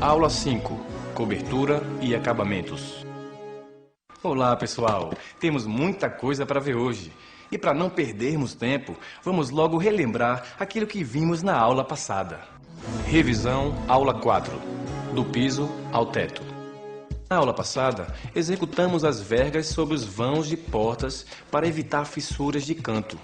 Aula 5. Cobertura e acabamentos. Olá, pessoal! Temos muita coisa para ver hoje. E para não perdermos tempo, vamos logo relembrar aquilo que vimos na aula passada. Revisão, aula 4. Do piso ao teto. Na aula passada, executamos as vergas sobre os vãos de portas para evitar fissuras de canto.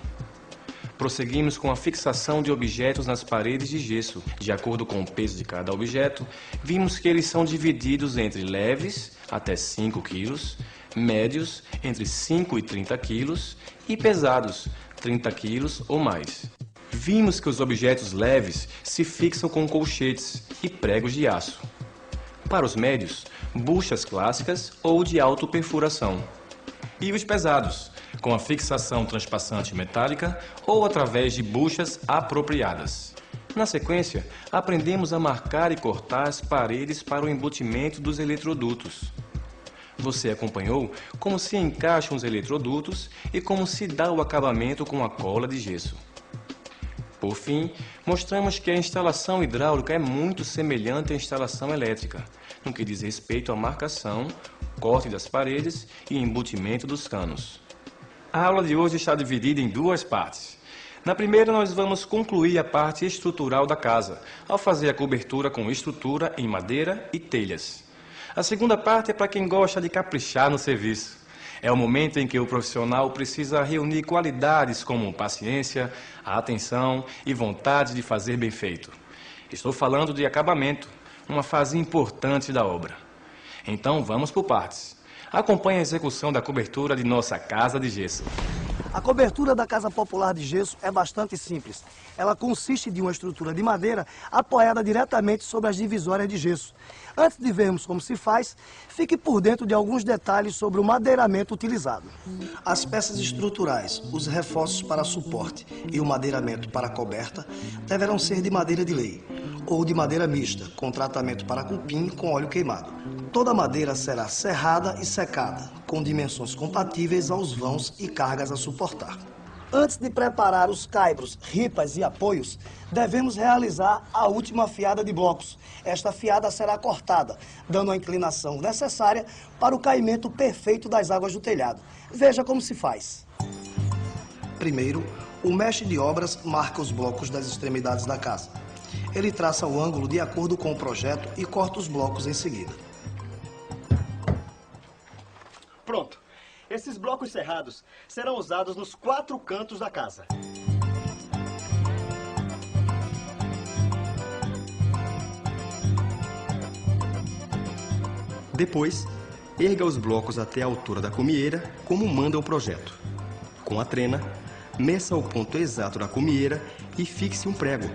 Prosseguimos com a fixação de objetos nas paredes de gesso. De acordo com o peso de cada objeto, vimos que eles são divididos entre leves, até 5 kg, médios, entre 5 e 30 kg, e pesados, 30 kg ou mais. Vimos que os objetos leves se fixam com colchetes e pregos de aço. Para os médios, buchas clássicas ou de autoperfuração. E os pesados, com a fixação transpassante metálica ou através de buchas apropriadas. Na sequência, aprendemos a marcar e cortar as paredes para o embutimento dos eletrodutos. Você acompanhou como se encaixam os eletrodutos e como se dá o acabamento com a cola de gesso. Por fim, mostramos que a instalação hidráulica é muito semelhante à instalação elétrica, no que diz respeito à marcação, corte das paredes e embutimento dos canos. A aula de hoje está dividida em duas partes. Na primeira, nós vamos concluir a parte estrutural da casa, ao fazer a cobertura com estrutura em madeira e telhas. A segunda parte é para quem gosta de caprichar no serviço. É o momento em que o profissional precisa reunir qualidades como paciência, atenção e vontade de fazer bem feito. Estou falando de acabamento, uma fase importante da obra. Então vamos por partes. Acompanhe a execução da cobertura de nossa casa de gesso. A cobertura da casa popular de gesso é bastante simples. Ela consiste de uma estrutura de madeira apoiada diretamente sobre as divisórias de gesso. Antes de vermos como se faz, fique por dentro de alguns detalhes sobre o madeiramento utilizado. As peças estruturais, os reforços para suporte e o madeiramento para coberta deverão ser de madeira de lei ou de madeira mista, com tratamento para cupim com óleo queimado. Toda a madeira será serrada e secada, com dimensões compatíveis aos vãos e cargas a suportar. Antes de preparar os caibros, ripas e apoios, devemos realizar a última fiada de blocos. Esta fiada será cortada, dando a inclinação necessária para o caimento perfeito das águas do telhado. Veja como se faz. Primeiro, o mestre de obras marca os blocos das extremidades da casa. Ele traça o ângulo de acordo com o projeto e corta os blocos em seguida. Pronto. Esses blocos serrados serão usados nos 4 cantos da casa. Depois, erga os blocos até a altura da cumieira, como manda o projeto. Com a trena, meça o ponto exato da cumieira e fixe um prego.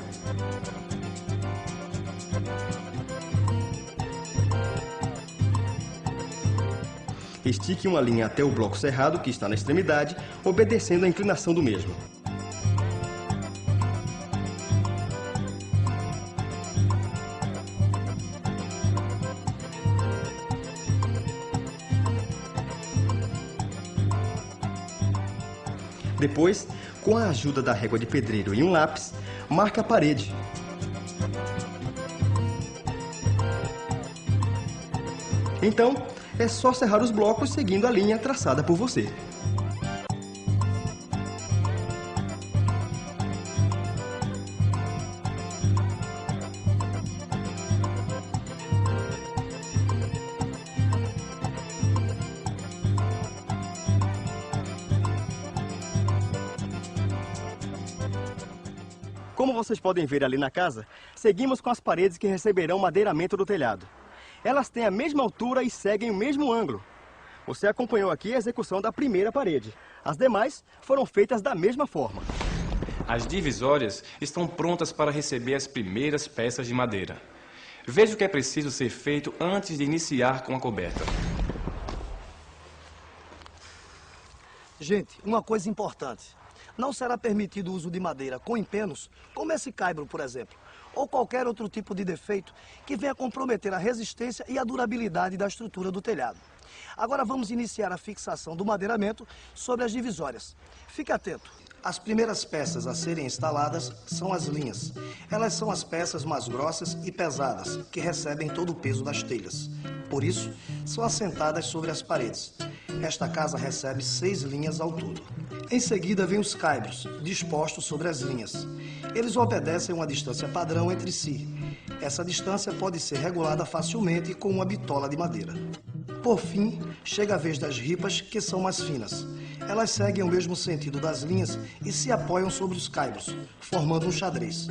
Estique uma linha até o bloco cerrado, que está na extremidade, obedecendo à inclinação do mesmo. Depois, com a ajuda da régua de pedreiro e um lápis, marque a parede. Então, é só serrar os blocos seguindo a linha traçada por você. Como vocês podem ver ali na casa, seguimos com as paredes que receberão madeiramento do telhado. Elas têm a mesma altura e seguem o mesmo ângulo. Você acompanhou aqui a execução da primeira parede. As demais foram feitas da mesma forma. As divisórias estão prontas para receber as primeiras peças de madeira. Veja o que é preciso ser feito antes de iniciar com a coberta. Gente, uma coisa importante. Não será permitido o uso de madeira com empenos, como esse caibro, por exemplo, ou qualquer outro tipo de defeito que venha comprometer a resistência e a durabilidade da estrutura do telhado. Agora vamos iniciar a fixação do madeiramento sobre as divisórias. Fique atento. As primeiras peças a serem instaladas são as linhas. Elas são as peças mais grossas e pesadas, que recebem todo o peso das telhas. Por isso, são assentadas sobre as paredes. Esta casa recebe 6 linhas ao todo. Em seguida vem os caibros, dispostos sobre as linhas. Eles obedecem uma distância padrão entre si. Essa distância pode ser regulada facilmente com uma bitola de madeira. Por fim, chega a vez das ripas, que são mais finas. Elas seguem o mesmo sentido das linhas e se apoiam sobre os caibros, formando um xadrez.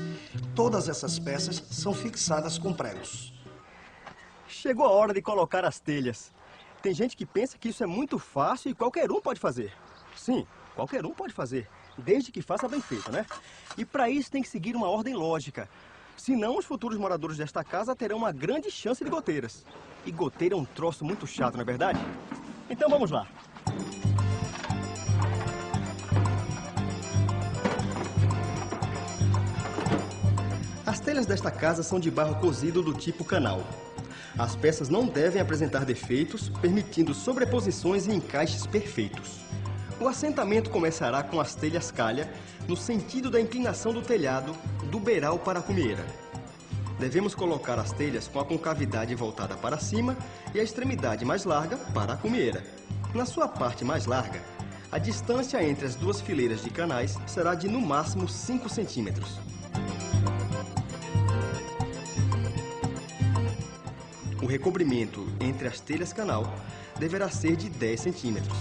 Todas essas peças são fixadas com pregos. Chegou a hora de colocar as telhas. Tem gente que pensa que isso é muito fácil e qualquer um pode fazer. Sim, qualquer um pode fazer, desde que faça bem feito, né? E para isso tem que seguir uma ordem lógica. Senão, os futuros moradores desta casa terão uma grande chance de goteiras. E goteira é um troço muito chato, não é verdade? Então vamos lá. As telhas desta casa são de barro cozido do tipo canal. As peças não devem apresentar defeitos, permitindo sobreposições e encaixes perfeitos. O assentamento começará com as telhas calha, no sentido da inclinação do telhado, do beiral para a cumieira. Devemos colocar as telhas com a concavidade voltada para cima e a extremidade mais larga para a cumieira. Na sua parte mais larga, a distância entre as duas fileiras de canais será de no máximo 5 centímetros. O recobrimento entre as telhas canal deverá ser de 10 centímetros.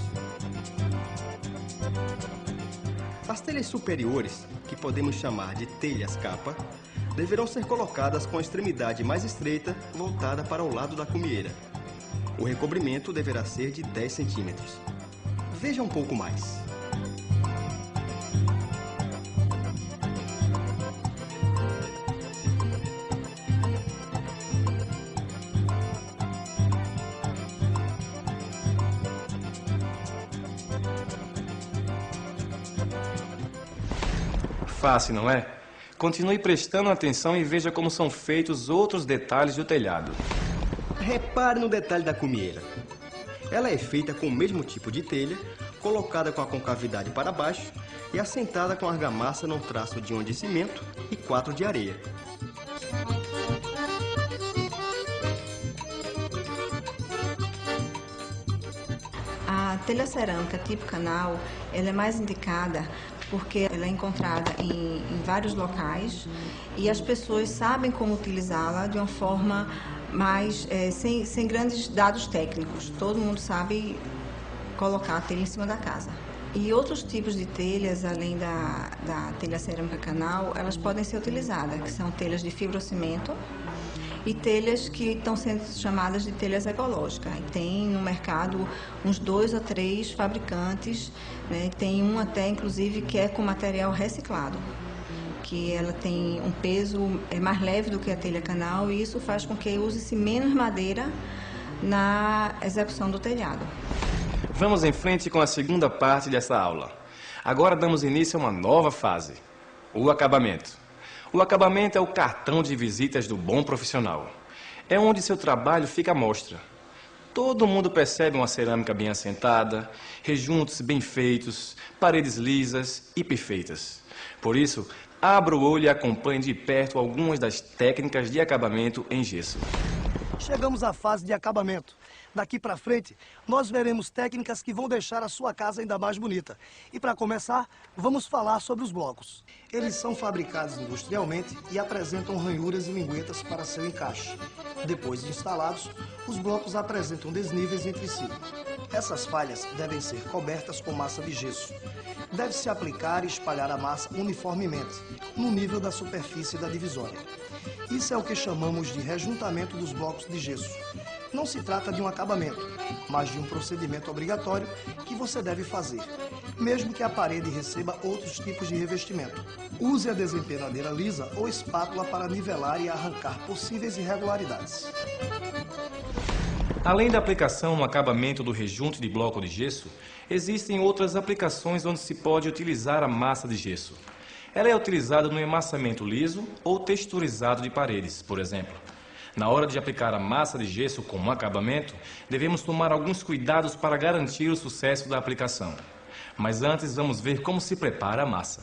As telhas superiores, que podemos chamar de telhas capa, deverão ser colocadas com a extremidade mais estreita voltada para o lado da cumieira. O recobrimento deverá ser de 10 centímetros. Veja um pouco mais. Fácil, não é? Continue prestando atenção e veja como são feitos outros detalhes do telhado. Repare no detalhe da cumieira. Ela é feita com o mesmo tipo de telha, colocada com a concavidade para baixo e assentada com argamassa num traço de 1 de cimento e 4 de areia. A telha cerâmica tipo canal, ela é mais indicada porque ela é encontrada em vários locais e as pessoas sabem como utilizá-la de uma forma mais, sem grandes dados técnicos. Todo mundo sabe colocar a telha em cima da casa. E outros tipos de telhas, além da telha cerâmica canal, elas podem ser utilizadas, que são telhas de fibrocimento e telhas que estão sendo chamadas de telhas ecológicas. E tem no mercado uns 2 ou 3 fabricantes, né? Tem um até, inclusive, que é com material reciclado, que ela tem um peso mais leve do que a telha canal e isso faz com que use-se menos madeira na execução do telhado. Vamos em frente com a segunda parte dessa aula. Agora damos início a uma nova fase, o acabamento. O acabamento é o cartão de visitas do bom profissional. É onde seu trabalho fica à mostra. Todo mundo percebe uma cerâmica bem assentada, rejuntos bem feitos, paredes lisas e perfeitas. Por isso, abra o olho e acompanhe de perto algumas das técnicas de acabamento em gesso. Chegamos à fase de acabamento. Daqui para frente, nós veremos técnicas que vão deixar a sua casa ainda mais bonita. E para começar, vamos falar sobre os blocos. Eles são fabricados industrialmente e apresentam ranhuras e linguetas para seu encaixe. Depois de instalados, os blocos apresentam desníveis entre si. Essas falhas devem ser cobertas com massa de gesso. Deve-se aplicar e espalhar a massa uniformemente, no nível da superfície da divisória. Isso é o que chamamos de rejuntamento dos blocos de gesso. Não se trata de um acabamento, mas de um procedimento obrigatório que você deve fazer, mesmo que a parede receba outros tipos de revestimento. Use a desempenadeira lisa ou espátula para nivelar e arrancar possíveis irregularidades. Além da aplicação no acabamento do rejunte de bloco de gesso, existem outras aplicações onde se pode utilizar a massa de gesso. Ela é utilizada no emassamento liso ou texturizado de paredes, por exemplo. Na hora de aplicar a massa de gesso como acabamento, devemos tomar alguns cuidados para garantir o sucesso da aplicação. Mas antes vamos ver como se prepara a massa.